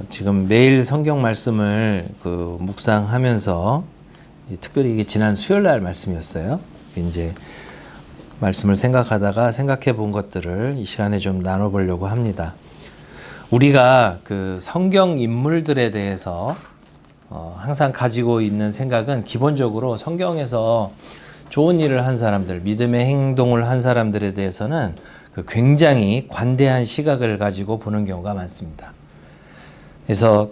지금 매일 성경 말씀을 묵상하면서 특별히 이게 지난 수요일 날 말씀이었어요. 이제 말씀을 생각하다가 생각해 본 것들을 이 시간에 좀 나눠보려고 합니다. 우리가 그 성경 인물들에 대해서 항상 가지고 있는 생각은 기본적으로 성경에서 좋은 일을 한 사람들, 믿음의 행동을 한 사람들에 대해서는 굉장히 관대한 시각을 가지고 보는 경우가 많습니다. 그래서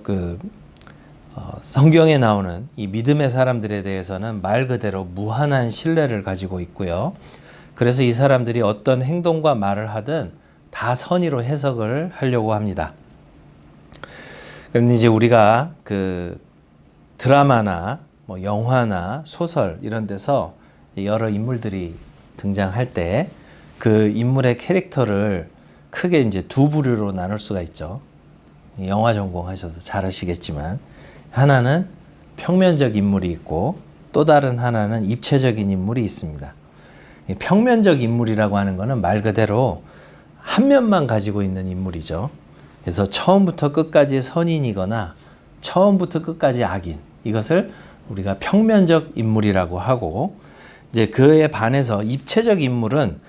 성경에 나오는 이 믿음의 사람들에 대해서는 말 그대로 무한한 신뢰를 가지고 있고요. 그래서 이 사람들이 어떤 행동과 말을 하든 다 선의로 해석을 하려고 합니다. 그런데 이제 우리가 드라마나 영화나 소설 이런 데서 여러 인물들이 등장할 때 그 인물의 캐릭터를 크게 이제 두 부류로 나눌 수가 있죠. 영화 전공하셔서 잘 아시겠지만 하나는 평면적 인물이 있고 또 다른 하나는 입체적인 인물이 있습니다. 평면적 인물이라고 하는 것은 말 그대로 한 면만 가지고 있는 인물이죠. 그래서 처음부터 끝까지 선인이거나 처음부터 끝까지 악인, 이것을 우리가 평면적 인물이라고 하고, 이제 그에 반해서 입체적 인물은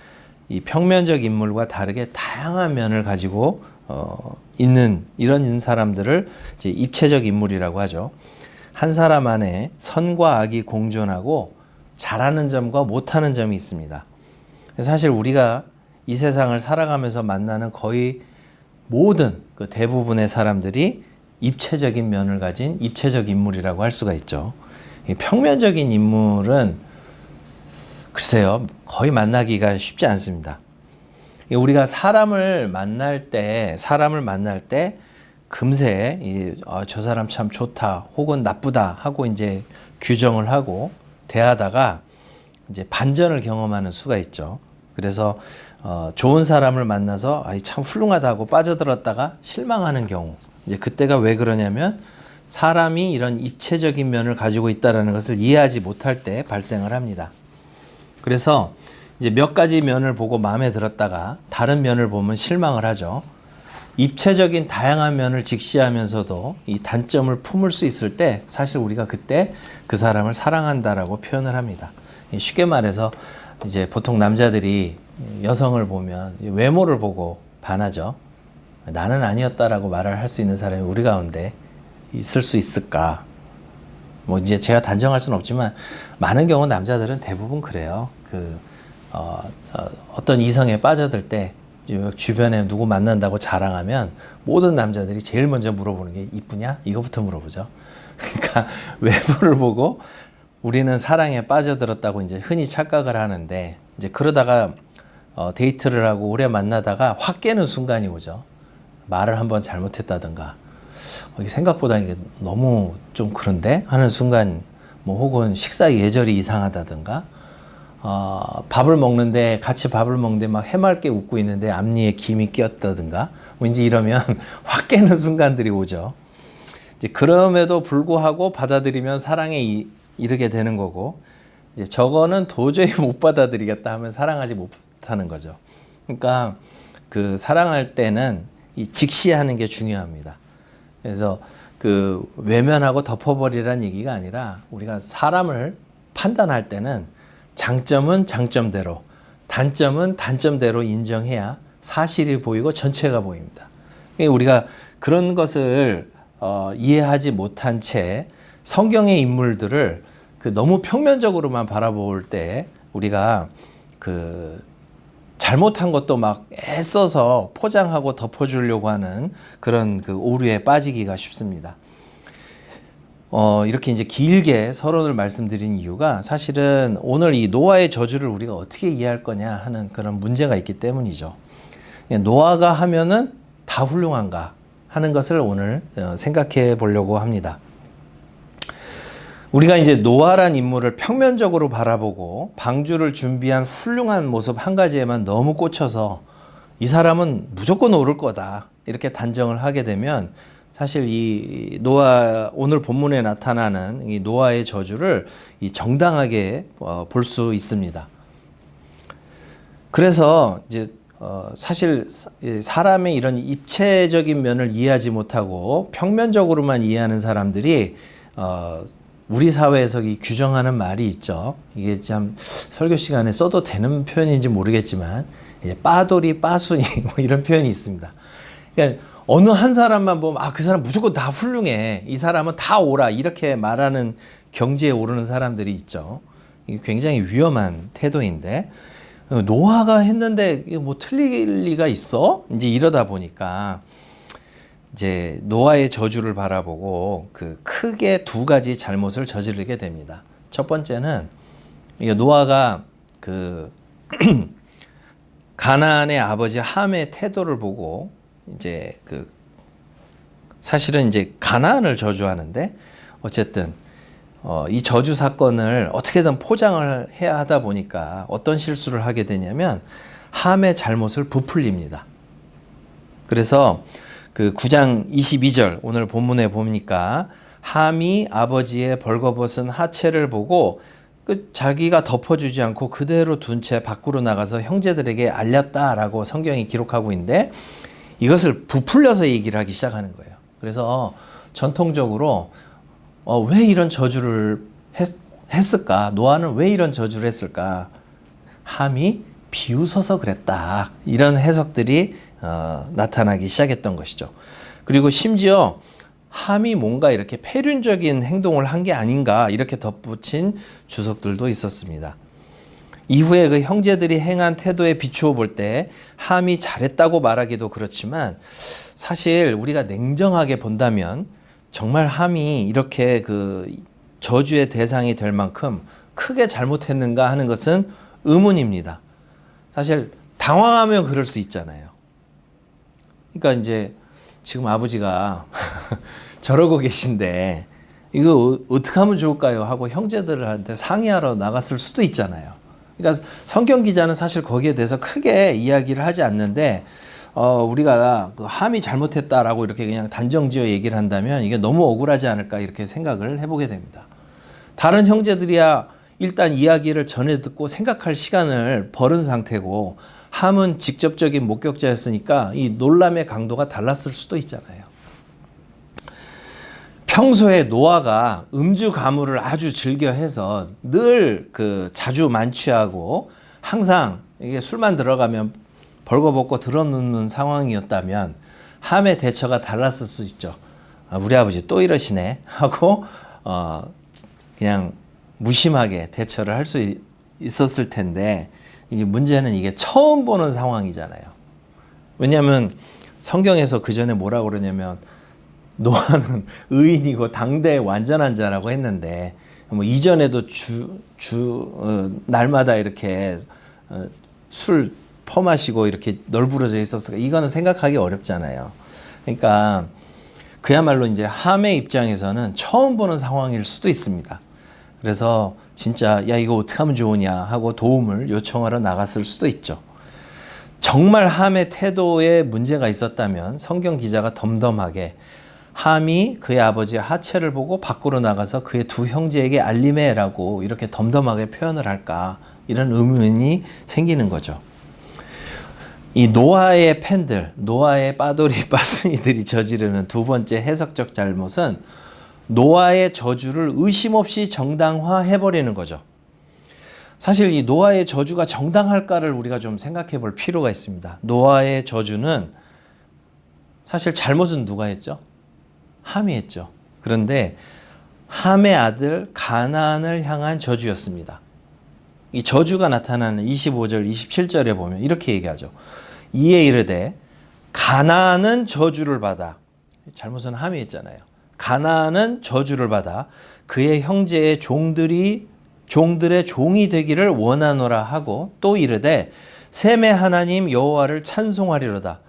이 평면적 인물과 다르게 다양한 면을 가지고 있는 이런 사람들을 이제 입체적 인물이라고 하죠. 한 사람 안에 선과 악이 공존하고 잘하는 점과 못하는 점이 있습니다. 사실 우리가 이 세상을 살아가면서 만나는 거의 모든 대부분의 사람들이 입체적인 면을 가진 입체적 인물이라고 할 수가 있죠. 평면적인 인물은 글쎄요, 거의 만나기가 쉽지 않습니다. 우리가 사람을 만날 때 금세 저 사람 참 좋다 혹은 나쁘다 하고 이제 규정을 하고 대하다가 이제 반전을 경험하는 수가 있죠. 그래서 좋은 사람을 만나서 참 훌륭하다 하고 빠져들었다가 실망하는 경우, 이제 그때가 왜 그러냐면 사람이 이런 입체적인 면을 가지고 있다는 것을 이해하지 못할 때 발생을 합니다. 그래서 이제 몇 가지 면을 보고 마음에 들었다가 다른 면을 보면 실망을 하죠. 입체적인 다양한 면을 직시하면서도 이 단점을 품을 수 있을 때 사실 우리가 그때 그 사람을 사랑한다라고 표현을 합니다. 쉽게 말해서 이제 보통 남자들이 여성을 보면 외모를 보고 반하죠. 나는 아니었다라고 말을 할 수 있는 사람이 우리 가운데 있을 수 있을까? 이제 제가 단정할 수는 없지만 많은 경우 남자들은 대부분 그래요. 어떤 이성에 빠져들 때 주변에 누구 만난다고 자랑하면 모든 남자들이 제일 먼저 물어보는 게 이쁘냐? 이거부터 물어보죠. 그러니까 외모를 보고 우리는 사랑에 빠져들었다고 이제 흔히 착각을 하는데, 이제 그러다가 데이트를 하고 오래 만나다가 확 깨는 순간이 오죠. 말을 한번 잘못했다든가 생각보다 이게 너무 좀 그런데 하는 순간, 혹은 식사 예절이 이상하다든가 밥을 먹는데 같이 밥을 먹는데 막 해맑게 웃고 있는데 앞니에 김이 끼었다든가 이제 이러면 확 깨는 순간들이 오죠. 이제 그럼에도 불구하고 받아들이면 사랑에 이르게 되는 거고, 이제 저거는 도저히 못 받아들이겠다 하면 사랑하지 못하는 거죠. 그러니까 사랑할 때는 이 직시하는 게 중요합니다. 그래서 외면하고 덮어버리라는 얘기가 아니라 우리가 사람을 판단할 때는 장점은 장점대로, 단점은 단점대로 인정해야 사실이 보이고 전체가 보입니다. 우리가 그런 것을 이해하지 못한 채 성경의 인물들을 너무 평면적으로만 바라볼 때 우리가 잘못한 것도 막 애써서 포장하고 덮어주려고 하는 그런 오류에 빠지기가 쉽습니다. 이렇게 이제 길게 서론을 말씀드린 이유가 사실은 오늘 이 노아의 저주를 우리가 어떻게 이해할 거냐 하는 그런 문제가 있기 때문이죠. 노아가 하면은 다 훌륭한가 하는 것을 오늘 생각해 보려고 합니다. 우리가 이제 노아란 인물을 평면적으로 바라보고 방주를 준비한 훌륭한 모습 한 가지에만 너무 꽂혀서 이 사람은 무조건 오를 거다 이렇게 단정을 하게 되면 사실 이 오늘 본문에 나타나는 이 노아의 저주를 정당하게 볼 수 있습니다. 그래서 이제 사실 사람의 이런 입체적인 면을 이해하지 못하고 평면적으로만 이해하는 사람들이 우리 사회에서 이 규정하는 말이 있죠. 이게 참 설교 시간에 써도 되는 표현인지 모르겠지만 빠돌이 빠순이 뭐 이런 표현이 있습니다. 그러니까 어느 한 사람만 보면 그 사람 무조건 다 훌륭해, 이 사람은 다 옳아, 이렇게 말하는 경지에 오르는 사람들이 있죠. 이게 굉장히 위험한 태도인데, 노아가 했는데 뭐 틀릴 리가 있어? 이제 이러다 보니까 이제 노아의 저주를 바라보고 크게 두 가지 잘못을 저지르게 됩니다. 첫 번째는 노아가 가나안의 아버지 함의 태도를 보고 이제 사실은 이제 가나안을 저주하는데, 어쨌든 이 저주 사건을 어떻게든 포장을 해야 하다 보니까 어떤 실수를 하게 되냐면 함의 잘못을 부풀립니다. 그래서 9장 22절 오늘 본문에 보니까 함이 아버지의 벌거벗은 하체를 보고 자기가 덮어주지 않고 그대로 둔 채 밖으로 나가서 형제들에게 알렸다라고 성경이 기록하고 있는데, 이것을 부풀려서 얘기를 하기 시작하는 거예요. 그래서 전통적으로 왜 이런 저주를 했을까? 노아는 왜 이런 저주를 했을까? 함이 비웃어서 그랬다. 이런 해석들이 나타나기 시작했던 것이죠. 그리고 심지어 함이 뭔가 이렇게 폐륜적인 행동을 한 게 아닌가 이렇게 덧붙인 주석들도 있었습니다. 이후에 그 형제들이 행한 태도에 비추어 볼 때 함이 잘했다고 말하기도 그렇지만, 사실 우리가 냉정하게 본다면 정말 함이 이렇게 저주의 대상이 될 만큼 크게 잘못했는가 하는 것은 의문입니다. 사실 당황하면 그럴 수 있잖아요. 그러니까 이제 지금 아버지가 저러고 계신데 이거 어떻게 하면 좋을까요? 하고 형제들한테 상의하러 나갔을 수도 있잖아요. 그러니까 성경 기자는 사실 거기에 대해서 크게 이야기를 하지 않는데, 우리가 함이 잘못했다라고 이렇게 그냥 단정지어 얘기를 한다면 이게 너무 억울하지 않을까 이렇게 생각을 해보게 됩니다. 다른 형제들이야 일단 이야기를 전해 듣고 생각할 시간을 벌은 상태고, 함은 직접적인 목격자였으니까 이 놀람의 강도가 달랐을 수도 있잖아요. 평소에 노아가 음주 가물을 아주 즐겨 해서 늘 자주 만취하고 항상 이게 술만 들어가면 벌거벗고 드러눕는 상황이었다면 함의 대처가 달랐을 수 있죠. 우리 아버지 또 이러시네 하고 그냥 무심하게 대처를 할 수 있었을 텐데, 이제 문제는 이게 처음 보는 상황이잖아요. 왜냐하면 성경에서 그 전에 뭐라고 그러냐면 노아는 의인이고 당대의 완전한 자라고 했는데, 뭐 이전에도 날마다 이렇게 술 퍼마시고 이렇게 널브러져 있었으니까 이거는 생각하기 어렵잖아요. 그러니까 그야말로 이제 함의 입장에서는 처음 보는 상황일 수도 있습니다. 그래서 진짜 야 이거 어떻게 하면 좋으냐 하고 도움을 요청하러 나갔을 수도 있죠. 정말 함의 태도에 문제가 있었다면 성경 기자가 덤덤하게 함이 그의 아버지의 하체를 보고 밖으로 나가서 그의 두 형제에게 알림해라고 이렇게 덤덤하게 표현을 할까, 이런 의문이 생기는 거죠. 이 노아의 팬들, 노아의 빠돌이 빠순이들이 저지르는 두 번째 해석적 잘못은 노아의 저주를 의심 없이 정당화해버리는 거죠. 사실 이 노아의 저주가 정당할까를 우리가 좀 생각해 볼 필요가 있습니다. 노아의 저주는 사실 잘못은 누가 했죠? 함이 했죠. 그런데 함의 아들 가나안을 향한 저주였습니다. 이 저주가 나타나는 25절, 27절에 보면 이렇게 얘기하죠. 이에 이르되 가나안은 저주를 받아, 잘못은 함이 했잖아요. 가나안은 저주를 받아 그의 형제의 종들의 종이 되기를 원하노라 하고, 또 이르되 셈의 하나님 여호와를 찬송하리로다.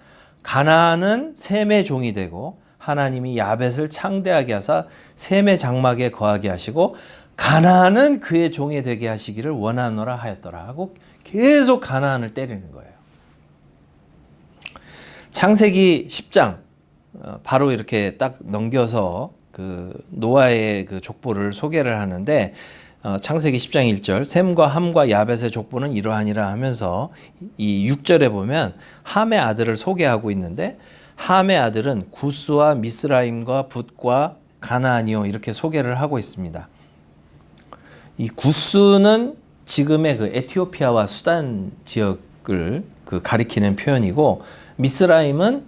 가나안은 셈의 종이 되고 하나님이 야벳을 창대하게 하사 셈의 장막에 거하게 하시고 가나안은 그의 종이 되게 하시기를 원하노라 하였더라 하고 계속 가나안을 때리는 거예요. 창세기 10장 바로 이렇게 딱 넘겨서 노아의 족보를 소개를 하는데, 창세기 10장 1절 셈과 함과 야벳의 족보는 이러하니라 하면서 이 6절에 보면 함의 아들을 소개하고 있는데 함의 아들은 구스와 미스라임과 붓과 가나안이요 이렇게 소개를 하고 있습니다. 이 구스는 지금의 그 에티오피아와 수단 지역을 가리키는 표현이고 미스라임은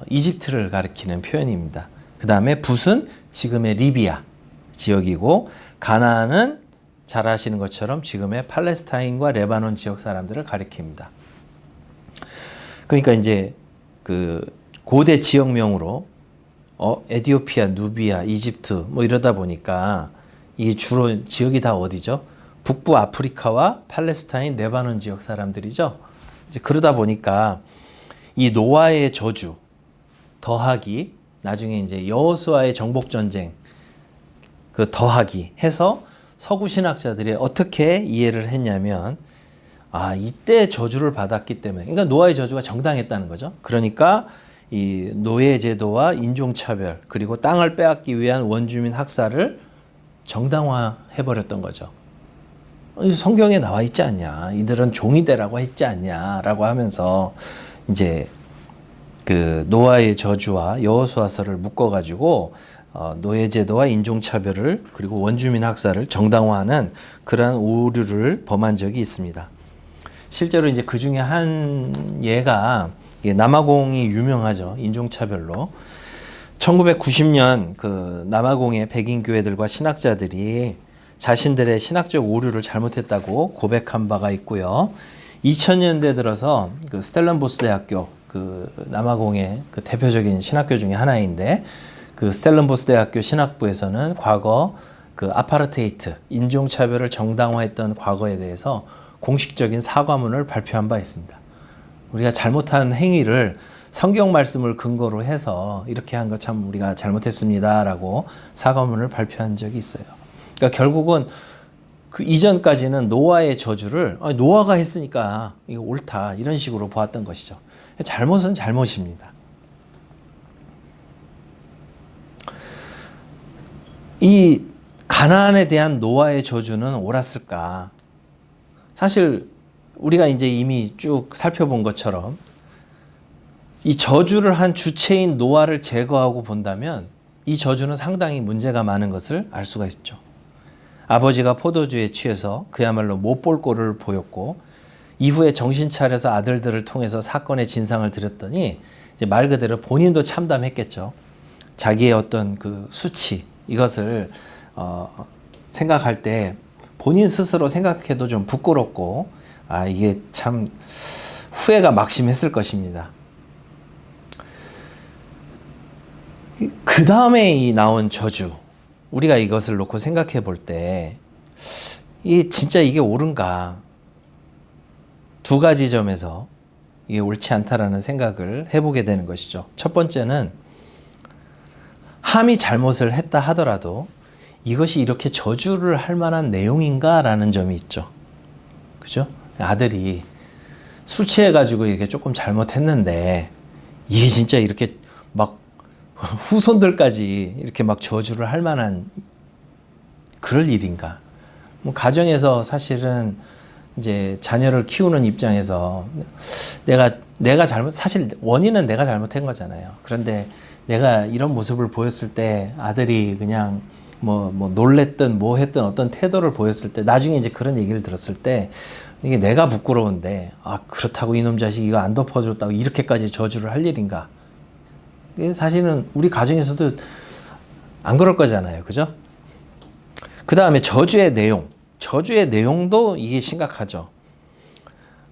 이집트를 가리키는 표현입니다. 그 다음에 붓은 지금의 리비아 지역이고 가나안은 잘 아시는 것처럼 지금의 팔레스타인과 레바논 지역 사람들을 가리킵니다. 그러니까 이제 그 고대 지역명으로 에티오피아, 누비아, 이집트 뭐 이러다 보니까 이게 주로 지역이 다 어디죠? 북부 아프리카와 팔레스타인, 레바논 지역 사람들이죠. 이제 그러다 보니까 이 노아의 저주 더하기 나중에 이제 여호수아의 정복 전쟁 그 더하기 해서 서구 신학자들이 어떻게 이해를 했냐면 이때 저주를 받았기 때문에 그러니까 노아의 저주가 정당했다는 거죠. 그러니까 이 노예 제도와 인종차별 그리고 땅을 빼앗기 위한 원주민 학살을 정당화해 버렸던 거죠. 성경에 나와 있지 않냐. 이들은 종이 되라고 했지 않냐라고 하면서 이제 그 노아의 저주와 여호수아서를 묶어가지고 노예제도와 인종차별을 그리고 원주민 학살을 정당화하는 그러한 오류를 범한 적이 있습니다. 실제로 이제 그 중에 한 예가 남아공이 유명하죠. 인종차별로. 1990년 그 남아공의 백인 교회들과 신학자들이 자신들의 신학적 오류를 잘못했다고 고백한 바가 있고요. 2000년대 들어서 그 스텔런보스 대학교 그 남아공의 그 대표적인 신학교 중에 하나인데 그 스텔런보스 대학교 신학부에서는 과거 그 아파르테이트 인종차별을 정당화했던 과거에 대해서 공식적인 사과문을 발표한 바 있습니다. 우리가 잘못한 행위를 성경 말씀을 근거로 해서 이렇게 한 거 참 우리가 잘못했습니다라고 사과문을 발표한 적이 있어요. 그러니까 결국은 그 이전까지는 노아의 저주를 노아가 했으니까 이거 옳다 이런 식으로 보았던 것이죠. 잘못은 잘못입니다. 이 가나안에 대한 노아의 저주는 옳았을까? 사실 우리가 이제 이미 쭉 살펴본 것처럼 이 저주를 한 주체인 노아를 제거하고 본다면 이 저주는 상당히 문제가 많은 것을 알 수가 있죠. 아버지가 포도주에 취해서 그야말로 못 볼 꼴을 보였고 이후에 정신 차려서 아들들을 통해서 사건의 진상을 들였더니 이제 말 그대로 본인도 참담했겠죠. 자기의 어떤 그 수치 이것을 생각할 때 본인 스스로 생각해도 좀 부끄럽고 이게 참 후회가 막심했을 것입니다. 그 다음에 이 나온 저주 우리가 이것을 놓고 생각해 볼 때 진짜 이게 옳은가 두 가지 점에서 이게 옳지 않다라는 생각을 해보게 되는 것이죠. 첫 번째는 함이 잘못을 했다 하더라도 이것이 이렇게 저주를 할 만한 내용인가라는 점이 있죠. 그죠? 아들이 술 취해가지고 이렇게 조금 잘못했는데 이게 진짜 이렇게 막 후손들까지 이렇게 막 저주를 할 만한 그럴 일인가? 뭐 가정에서 사실은 이제 자녀를 키우는 입장에서 내가 사실 원인은 내가 잘못한 거잖아요. 그런데 내가 이런 모습을 보였을 때 아들이 그냥 뭐 놀랬든 뭐 했든 어떤 태도를 보였을 때 나중에 이제 그런 얘기를 들었을 때 이게 내가 부끄러운데 그렇다고 이놈 자식 이거 안 덮어줬다고 이렇게까지 저주를 할 일인가? 사실은 우리 가정에서도 안 그럴 거잖아요. 그죠? 그 다음에 저주의 내용도 이게 심각하죠.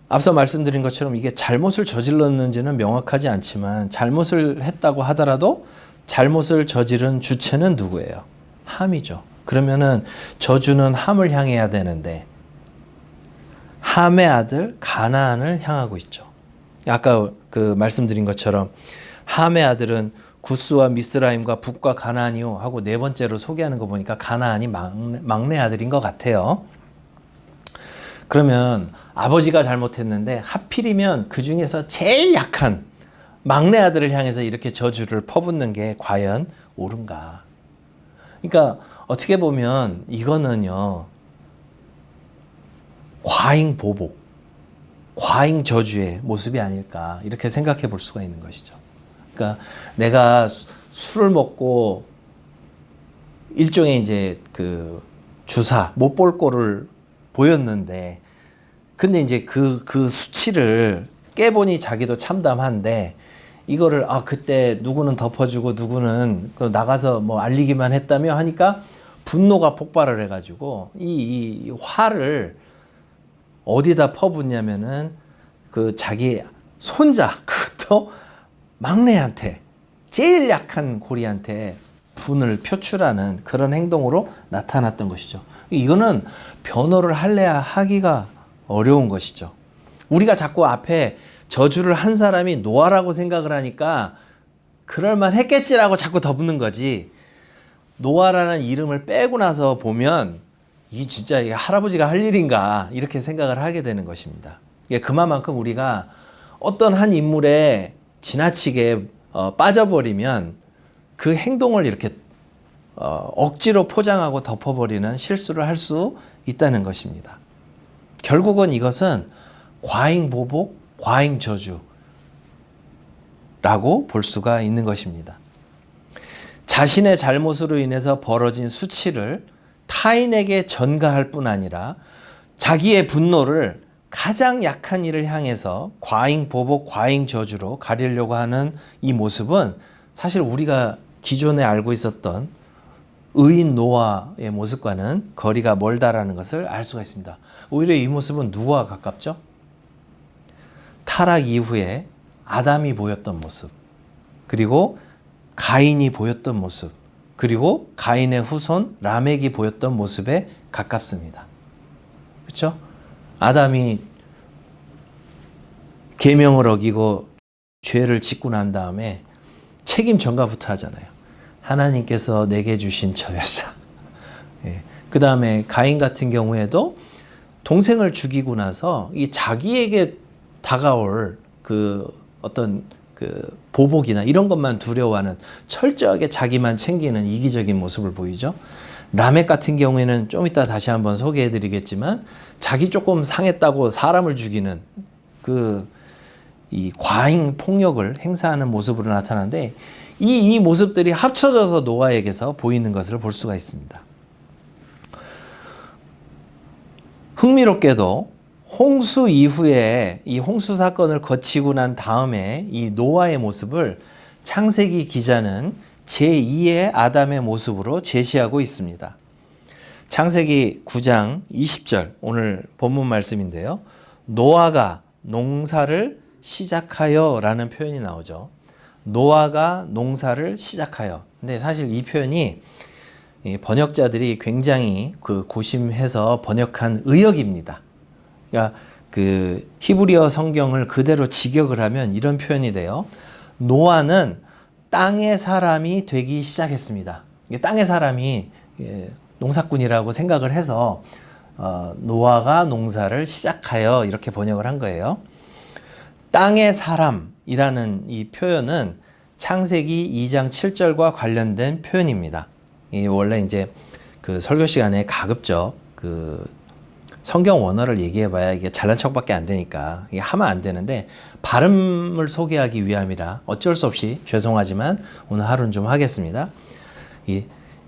앞서 말씀드린 것처럼 이게 잘못을 저질렀는지는 명확하지 않지만 잘못을 했다고 하더라도 잘못을 저지른 주체는 누구예요? 함이죠. 그러면은 저주는 함을 향해야 되는데 함의 아들 가나안을 향하고 있죠. 아까 그 말씀드린 것처럼 함의 아들은 구스와 미스라임과 북과 가나안이요 하고 네 번째로 소개하는 거 보니까 가나안이 막내 아들인 것 같아요. 그러면 아버지가 잘못했는데 하필이면 그 중에서 제일 약한 막내 아들을 향해서 이렇게 저주를 퍼붓는 게 과연 옳은가? 그러니까 어떻게 보면 이거는요 과잉 보복, 과잉 저주의 모습이 아닐까 이렇게 생각해 볼 수가 있는 것이죠. 그러니까 내가 술을 먹고 일종의 이제 그 주사, 못 볼 꼴을 보였는데, 근데 이제 그 수치를 깨보니 자기도 참담한데, 이거를 그때 누구는 덮어주고 누구는 나가서 뭐 알리기만 했다며 하니까 분노가 폭발을 해가지고 이 화를 어디다 퍼붓냐면은 그 자기 손자, 그것도 막내한테, 제일 약한 고리한테 분을 표출하는 그런 행동으로 나타났던 것이죠. 이거는 변호를 할래야 하기가 어려운 것이죠. 우리가 자꾸 앞에 저주를 한 사람이 노아라고 생각을 하니까 그럴만 했겠지라고 자꾸 덮는 거지. 노아라는 이름을 빼고 나서 보면 이게 진짜 이게 할아버지가 할 일인가 이렇게 생각을 하게 되는 것입니다. 그만큼 우리가 어떤 한 인물에 지나치게 빠져버리면 그 행동을 이렇게 억지로 포장하고 덮어버리는 실수를 할 수 있다는 것입니다. 결국은 이것은 과잉 보복, 과잉 저주라고 볼 수가 있는 것입니다. 자신의 잘못으로 인해서 벌어진 수치를 타인에게 전가할 뿐 아니라 자기의 분노를 가장 약한 이를 향해서 과잉 보복, 과잉 저주로 가리려고 하는 이 모습은 사실 우리가 기존에 알고 있었던 의인 노아의 모습과는 거리가 멀다라는 것을 알 수가 있습니다. 오히려 이 모습은 누구와 가깝죠? 타락 이후에 아담이 보였던 모습, 그리고 가인이 보였던 모습, 그리고 가인의 후손 라멕이 보였던 모습에 가깝습니다. 그렇죠? 아담이 계명을 어기고 죄를 짓고 난 다음에 책임 전가부터 하잖아요. 하나님께서 내게 주신 저 여자. 그 다음에 가인 같은 경우에도 동생을 죽이고 나서 이 자기에게 다가올 그 어떤 그 보복이나 이런 것만 두려워하는, 철저하게 자기만 챙기는 이기적인 모습을 보이죠. 라멕 같은 경우에는 좀 이따 다시 한번 소개해 드리겠지만 자기 조금 상했다고 사람을 죽이는 이 과잉 폭력을 행사하는 모습으로 나타나는데, 이 모습들이 합쳐져서 노아에게서 보이는 것을 볼 수가 있습니다. 흥미롭게도 홍수 이후에 이 홍수 사건을 거치고 난 다음에 이 노아의 모습을 창세기 기자는 제2의 아담의 모습으로 제시하고 있습니다. 창세기 9장 20절, 오늘 본문 말씀인데요. 노아가 농사를 시작하여 라는 표현이 나오죠. 노아가 농사를 시작하여. 근데 사실 이 표현이 번역자들이 굉장히 고심해서 번역한 의역입니다. 그러니까 히브리어 성경을 그대로 직역을 하면 이런 표현이 돼요. 노아는 땅의 사람이 되기 시작했습니다. 땅의 사람이 농사꾼이라고 생각을 해서 노아가 농사를 시작하여 이렇게 번역을 한 거예요. 땅의 사람이라는 이 표현은 창세기 2장 7절과 관련된 표현입니다. 원래 이제 설교 시간에 가급적 성경 원어를 얘기해봐야 이게 잘난 척밖에 안 되니까 이게 하면 안 되는데, 발음을 소개하기 위함이라 어쩔 수 없이 죄송하지만 오늘 하루는 좀 하겠습니다.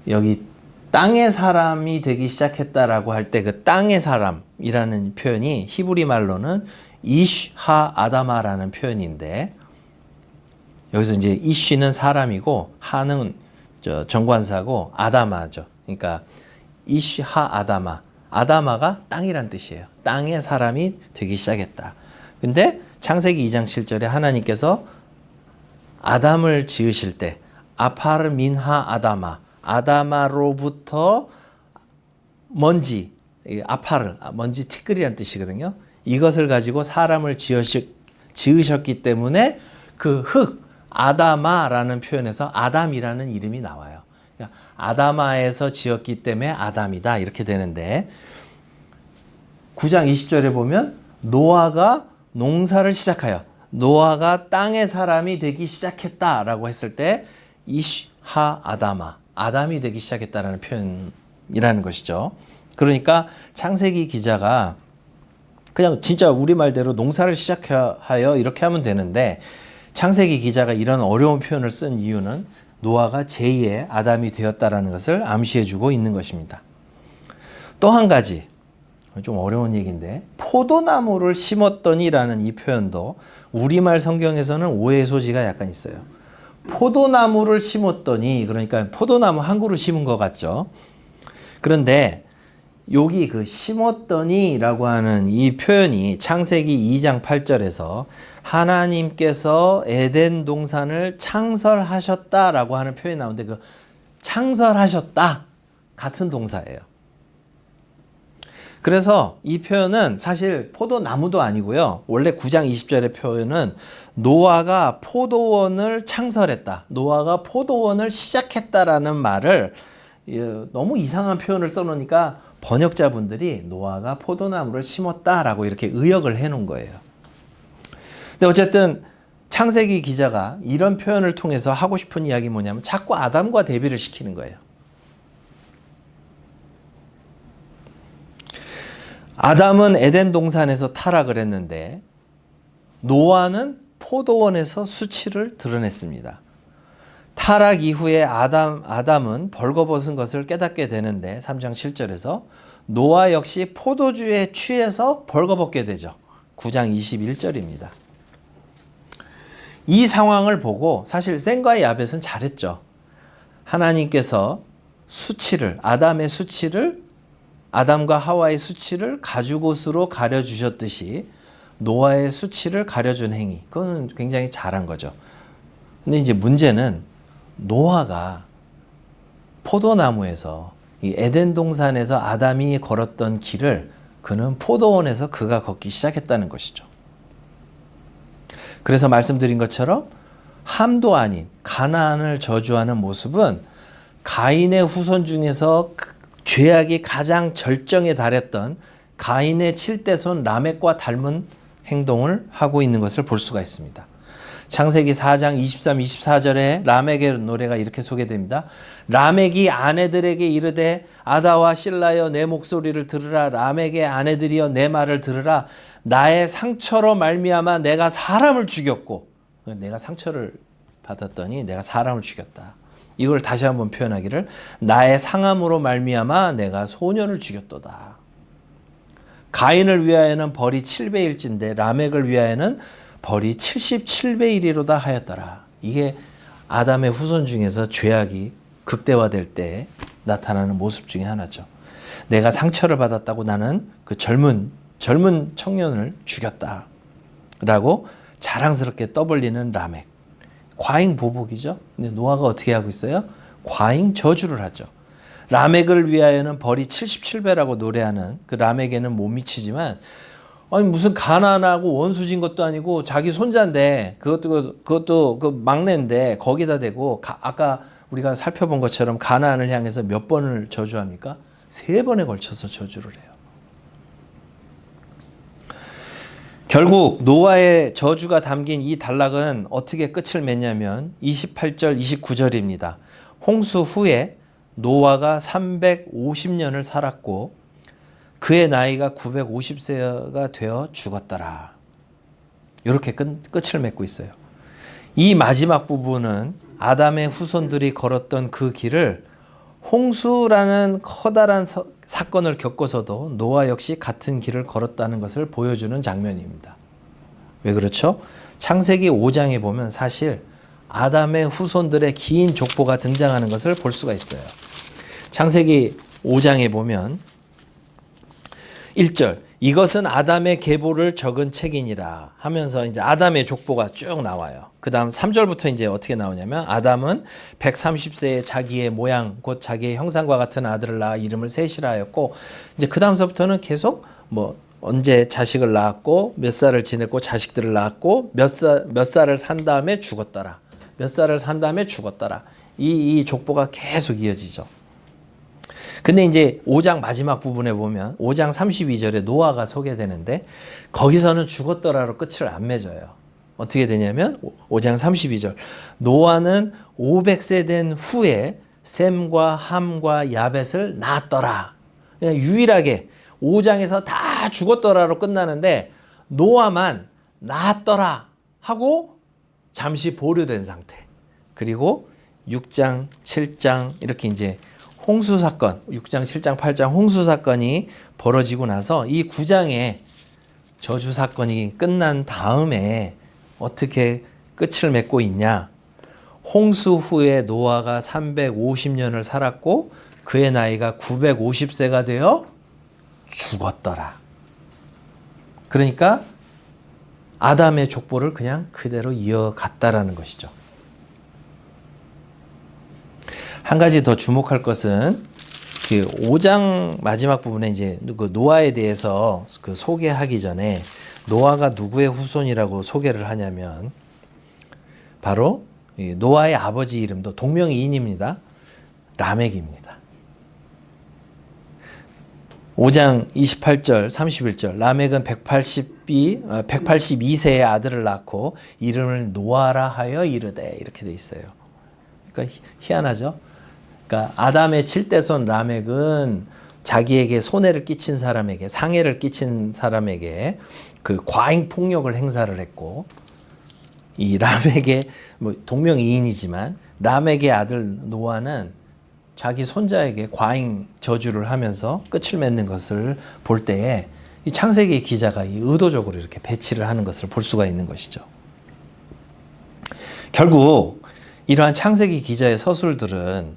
여기 땅의 사람이 되기 시작했다라고 할 때 그 땅의 사람이라는 표현이 히브리 말로는 이쉬하 아다마라는 표현인데, 여기서 이제 이쉬는 사람이고 하는 정관사고 아다마죠. 그러니까 이쉬하 아다마, 아다마가 땅이란 뜻이에요. 땅의 사람이 되기 시작했다. 근데 창세기 2장 7절에 하나님께서 아담을 지으실 때 아파르 민하 아다마, 아다마로부터 먼지, 아파르, 먼지 티끌이란 뜻이거든요. 이것을 가지고 사람을 지으셨기 때문에 그 흙, 아다마라는 표현에서 아담이라는 이름이 나와요. 그러니까 아다마에서 지었기 때문에 아담이다 이렇게 되는데, 9장 20절에 보면 노아가 농사를 시작하여, 노아가 땅의 사람이 되기 시작했다라고 했을 때 이쉬하 아다마, 아담이 되기 시작했다라는 표현이라는 것이죠. 그러니까 창세기 기자가 그냥 진짜 우리말대로 농사를 시작하여 이렇게 하면 되는데 창세기 기자가 이런 어려운 표현을 쓴 이유는 노아가 제2의 아담이 되었다라는 것을 암시해주고 있는 것입니다. 또 한 가지 좀 어려운 얘기인데 포도나무를 심었더니라는 이 표현도 우리말 성경에서는 오해의 소지가 약간 있어요. 포도나무를 심었더니 그러니까 포도나무 한 그루 심은 것 같죠. 그런데 여기 그 심었더니라고 하는 이 표현이 창세기 2장 8절에서 하나님께서 에덴 동산을 창설하셨다라고 하는 표현이 나오는데 그 창설하셨다 같은 동사예요. 그래서 이 표현은 사실 포도나무도 아니고요. 원래 9장 20절의 표현은 노아가 포도원을 창설했다. 노아가 포도원을 시작했다라는 말을 너무 이상한 표현을 써놓으니까 번역자분들이 노아가 포도나무를 심었다라고 이렇게 의역을 해놓은 거예요. 근데 어쨌든 창세기 기자가 이런 표현을 통해서 하고 싶은 이야기 뭐냐면 자꾸 아담과 대비를 시키는 거예요. 아담은 에덴 동산에서 타락을 했는데 노아는 포도원에서 수치를 드러냈습니다. 타락 이후에 아담은 벌거벗은 것을 깨닫게 되는데 3장 7절에서 노아 역시 포도주에 취해서 벌거벗게 되죠. 9장 21절입니다. 이 상황을 보고 사실 셈과 야벳은 잘했죠. 하나님께서 아담의 수치를 아담과 하와의 수치를 가죽옷으로 가려주셨듯이 노아의 수치를 가려준 행위. 그거는 굉장히 잘한 거죠. 근데 이제 문제는 노아가 포도나무에서 이 에덴 동산에서 아담이 걸었던 길을 그는 포도원에서 그가 걷기 시작했다는 것이죠. 그래서 말씀드린 것처럼 함도 아닌 가나안을 저주하는 모습은 가인의 후손 중에서 죄악이 가장 절정에 달했던 가인의 7대손 라멕과 닮은 행동을 하고 있는 것을 볼 수가 있습니다. 창세기 4장 23, 24절에 라멕의 노래가 이렇게 소개됩니다. 라멕이 아내들에게 이르되 아다와 실라여 내 목소리를 들으라. 라멕의 아내들이여 내 말을 들으라. 나의 상처로 말미암아 내가 사람을 죽였고 내가 상처를 받았더니 내가 사람을 죽였다. 이걸 다시 한번 표현하기를 나의 상함으로 말미암아 내가 소년을 죽였도다. 가인을 위하여는 벌이 7배일진데 라멕을 위하여는 벌이 77배이리로다 하였더라. 이게 아담의 후손 중에서 죄악이 극대화될 때 나타나는 모습 중에 하나죠. 내가 상처를 받았다고 나는 그 젊은 청년을 죽였다 라고 자랑스럽게 떠벌리는 라멕. 과잉 보복이죠. 근데 노아가 어떻게 하고 있어요? 과잉 저주를 하죠. 라멕을 위하여는 벌이 77배라고 노래하는 그 라멕에는 못 미치지만 아니 무슨 가난하고 원수진 것도 아니고 자기 손자인데 그것도 그 막내인데 거기다 대고 아까 우리가 살펴본 것처럼 가나안을 향해서 몇 번을 저주합니까? 3번에 걸쳐서 저주를 해요. 결국 노아의 저주가 담긴 이 단락은 어떻게 끝을 맺냐면 28절 29절입니다. 홍수 후에 노아가 350년을 살았고 그의 나이가 950세가 되어 죽었더라. 이렇게 끝을 맺고 있어요. 이 마지막 부분은 아담의 후손들이 걸었던 그 길을 홍수라는 커다란 사건을 겪고서도 노아 역시 같은 길을 걸었다는 것을 보여주는 장면입니다. 왜 그렇죠? 창세기 5장에 보면 사실 아담의 후손들의 긴 족보가 등장하는 것을 볼 수가 있어요. 창세기 5장에 보면 1절 이것은 아담의 계보를 적은 책이니라 하면서 이제 아담의 족보가 쭉 나와요. 그 다음 3절부터 이제 어떻게 나오냐면 아담은 130세에 자기의 모양 곧 자기의 형상과 같은 아들을 낳아 이름을 셋이라 하였고 이제 그 다음서부터는 계속 뭐 언제 자식을 낳았고 몇 살을 지냈고 자식들을 낳았고 몇 살을 산 다음에 죽었더라. 몇 살을 산 다음에 죽었더라. 이 족보가 계속 이어지죠. 근데 이제 5장 마지막 부분에 보면 5장 32절에 노아가 소개되는데 거기서는 죽었더라로 끝을 안 맺어요. 어떻게 되냐면 5장 32절 노아는 500세 된 후에 셈과 함과 야벳을 낳았더라. 그냥 유일하게 5장에서 다 죽었더라로 끝나는데 노아만 나았더라 하고 잠시 보류된 상태. 그리고 6장, 7장 이렇게 이제 홍수 사건, 6장, 7장, 8장 홍수 사건이 벌어지고 나서 이 9장의 저주 사건이 끝난 다음에 어떻게 끝을 맺고 있냐. 홍수 후에 노아가 350년을 살았고 그의 나이가 950세가 되어 죽었더라. 그러니까 아담의 족보를 그냥 그대로 이어갔다라는 것이죠. 한 가지 더 주목할 것은 그 5장 마지막 부분에 이제 그 노아에 대해서 그 소개하기 전에 노아가 누구의 후손이라고 소개를 하냐면 바로 노아의 아버지 이름도 동명이인입니다. 라멕입니다. 5장 28절, 31절 라멕은 182세의 아들을 낳고 이름을 노아라 하여 이르되 이렇게 돼 있어요. 그러니까 희한하죠. 그러니까 아담의 7대손 라멕은 자기에게 손해를 끼친 사람에게 상해를 끼친 사람에게 그 과잉 폭력을 행사를 했고 이 라멕의 뭐 동명이인이지만 라멕의 아들 노아는 자기 손자에게 과잉 저주를 하면서 끝을 맺는 것을 볼 때에 이 창세기 기자가 이 의도적으로 이렇게 배치를 하는 것을 볼 수가 있는 것이죠. 결국 이러한 창세기 기자의 서술들은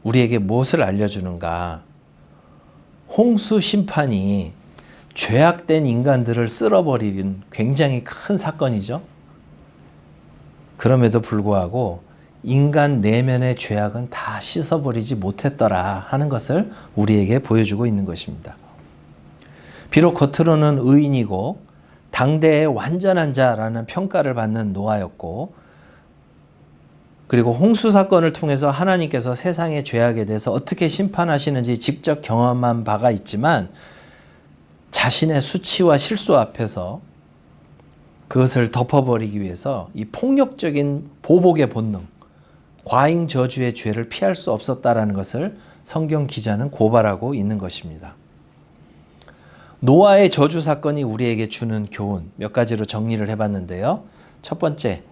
우리에게 무엇을 알려주는가? 홍수 심판이 죄악된 인간들을 쓸어버리는 굉장히 큰 사건이죠. 그럼에도 불구하고 인간 내면의 죄악은 다 씻어버리지 못했더라 하는 것을 우리에게 보여주고 있는 것입니다. 비록 겉으로는 의인이고 당대의 완전한 자라는 평가를 받는 노아였고 그리고 홍수 사건을 통해서 하나님께서 세상의 죄악에 대해서 어떻게 심판하시는지 직접 경험한 바가 있지만 자신의 수치와 실수 앞에서 그것을 덮어버리기 위해서 이 폭력적인 보복의 본능, 과잉 저주의 죄를 피할 수 없었다라는 것을 성경 기자는 고발하고 있는 것입니다. 노아의 저주 사건이 우리에게 주는 교훈 몇 가지로 정리를 해봤는데요. 첫 번째,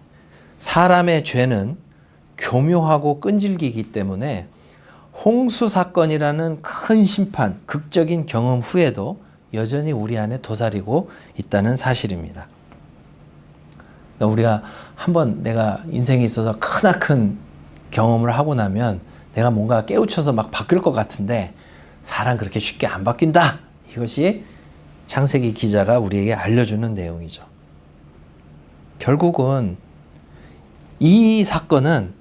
사람의 죄는 교묘하고 끈질기기 때문에 홍수 사건이라는 큰 심판, 극적인 경험 후에도 여전히 우리 안에 도사리고 있다는 사실입니다. 그러니까 우리가 한번 내가 인생에 있어서 크나큰 경험을 하고 나면 내가 뭔가 깨우쳐서 막 바뀔 것 같은데 사람 그렇게 쉽게 안 바뀐다. 이것이 창세기 기자가 우리에게 알려주는 내용이죠. 결국은 이 사건은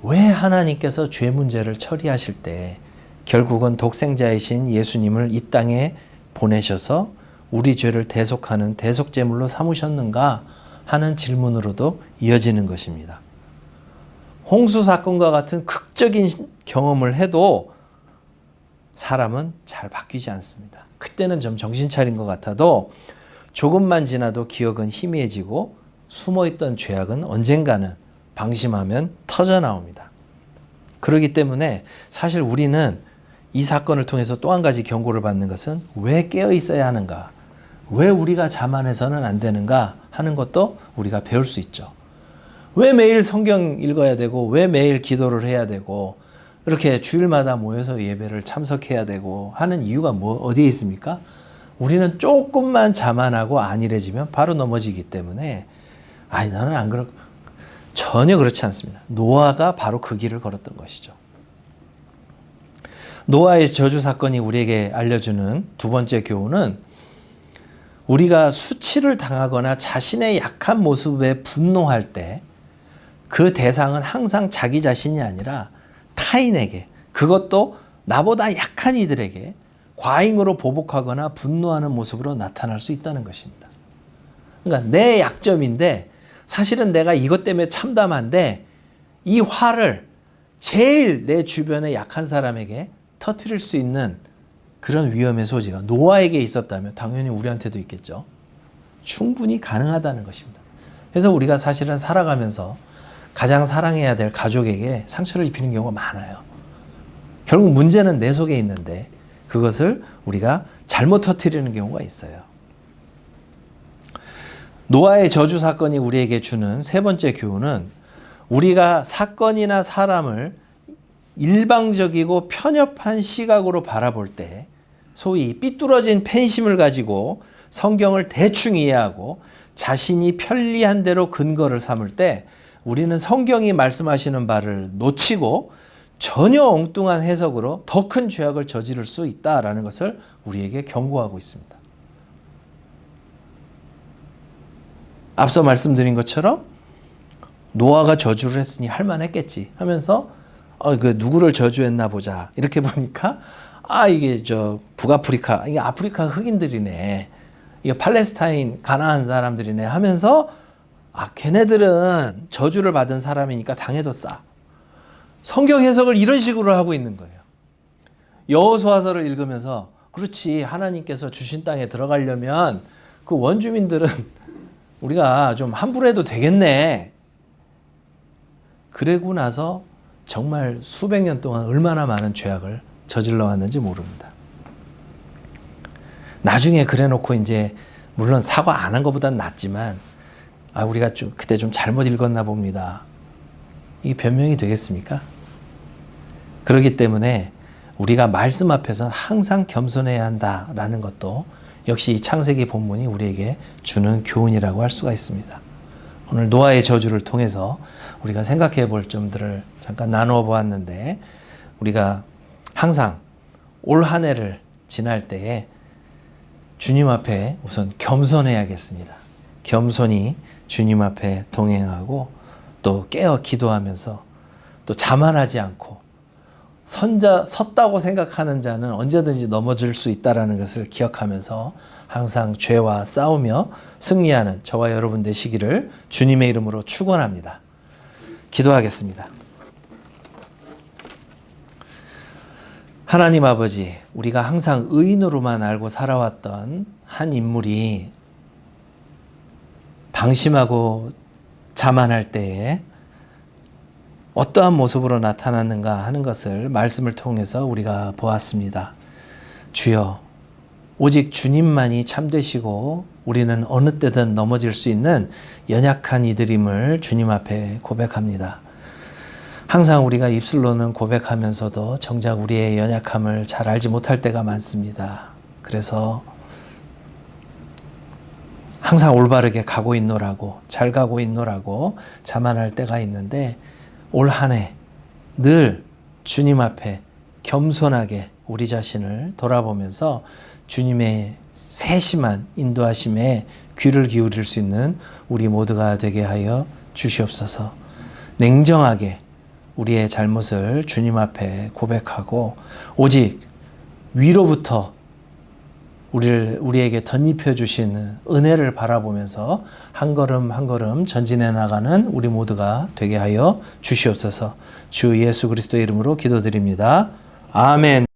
왜 하나님께서 죄 문제를 처리하실 때 결국은 독생자이신 예수님을 이 땅에 보내셔서 우리 죄를 대속하는 대속제물로 삼으셨는가 하는 질문으로도 이어지는 것입니다. 홍수 사건과 같은 극적인 경험을 해도 사람은 잘 바뀌지 않습니다. 그때는 좀 정신 차린 것 같아도 조금만 지나도 기억은 희미해지고 숨어있던 죄악은 언젠가는 방심하면 터져 나옵니다. 그렇기 때문에 사실 우리는 이 사건을 통해서 또 한 가지 경고를 받는 것은 왜 깨어 있어야 하는가? 왜 우리가 자만해서는 안 되는가 하는 것도 우리가 배울 수 있죠. 왜 매일 성경 읽어야 되고 왜 매일 기도를 해야 되고 이렇게 주일마다 모여서 예배를 참석해야 되고 하는 이유가 어디에 있습니까? 우리는 조금만 자만하고 안일해지면 바로 넘어지기 때문에 아니 나는 안 그럴 전혀 그렇지 않습니다. 노아가 바로 그 길을 걸었던 것이죠. 노아의 저주 사건이 우리에게 알려주는 두 번째 교훈은 우리가 수치를 당하거나 자신의 약한 모습에 분노할 때 그 대상은 항상 자기 자신이 아니라 타인에게, 그것도 나보다 약한 이들에게 과잉으로 보복하거나 분노하는 모습으로 나타날 수 있다는 것입니다. 그러니까 내 약점인데 사실은 내가 이것 때문에 참담한데 이 화를 제일 내 주변의 약한 사람에게 터뜨릴 수 있는 그런 위험의 소지가 노아에게 있었다면 당연히 우리한테도 있겠죠. 충분히 가능하다는 것입니다. 그래서 우리가 사실은 살아가면서 가장 사랑해야 될 가족에게 상처를 입히는 경우가 많아요. 결국 문제는 내 속에 있는데 그것을 우리가 잘못 터뜨리는 경우가 있어요. 노아의 저주 사건이 우리에게 주는 세 번째 교훈은 우리가 사건이나 사람을 일방적이고 편협한 시각으로 바라볼 때 소위 삐뚤어진 팬심을 가지고 성경을 대충 이해하고 자신이 편리한 대로 근거를 삼을 때 우리는 성경이 말씀하시는 바를 놓치고 전혀 엉뚱한 해석으로 더 큰 죄악을 저지를 수 있다라는 것을 우리에게 경고하고 있습니다. 앞서 말씀드린 것처럼 노아가 저주를 했으니 할만했겠지 하면서 누구를 저주했나 보자. 이렇게 보니까 이게 북아프리카, 이게 아프리카 흑인들이네. 이게 팔레스타인 가나안 사람들이네 하면서 걔네들은 저주를 받은 사람이니까 당해도 싸. 성경 해석을 이런 식으로 하고 있는 거예요. 여호수아서를 읽으면서 그렇지, 하나님께서 주신 땅에 들어가려면 그 원주민들은 우리가 좀 함부로 해도 되겠네. 그러고 나서 정말 수백 년 동안 얼마나 많은 죄악을 저질러 왔는지 모릅니다. 나중에 그래놓고 이제 물론 사과 안 한 것보단 낫지만 우리가 그때 좀 잘못 읽었나 봅니다. 이게 변명이 되겠습니까? 그렇기 때문에 우리가 말씀 앞에서는 항상 겸손해야 한다라는 것도 역시 이 창세기 본문이 우리에게 주는 교훈이라고 할 수가 있습니다. 오늘 노아의 저주를 통해서 우리가 생각해 볼 점들을 잠깐 나누어 보았는데 우리가 항상 올 한 해를 지날 때에 주님 앞에 우선 겸손해야겠습니다. 겸손히 주님 앞에 동행하고 또 깨어 기도하면서 또 자만하지 않고 섰다고 생각하는 자는 언제든지 넘어질 수 있다는 것을 기억하면서 항상 죄와 싸우며 승리하는 저와 여러분 되시기를 주님의 이름으로 축원합니다. 기도하겠습니다. 하나님 아버지, 우리가 항상 의인으로만 알고 살아왔던 한 인물이 방심하고 자만할 때에 어떠한 모습으로 나타났는가 하는 것을 말씀을 통해서 우리가 보았습니다. 주여, 오직 주님만이 참되시고 우리는 어느 때든 넘어질 수 있는 연약한 이들임을 주님 앞에 고백합니다. 항상 우리가 입술로는 고백하면서도 정작 우리의 연약함을 잘 알지 못할 때가 많습니다. 그래서 항상 올바르게 가고 있노라고, 잘 가고 있노라고 자만할 때가 있는데 올 한 해 늘 주님 앞에 겸손하게 우리 자신을 돌아보면서 주님의 세심한 인도하심에 귀를 기울일 수 있는 우리 모두가 되게 하여 주시옵소서. 냉정하게 우리의 잘못을 주님 앞에 고백하고 오직 위로부터 우리에게 덧입혀 주시는 은혜를 바라보면서 한 걸음 한 걸음 전진해 나가는 우리 모두가 되게 하여 주시옵소서. 주 예수 그리스도의 이름으로 기도드립니다. 아멘.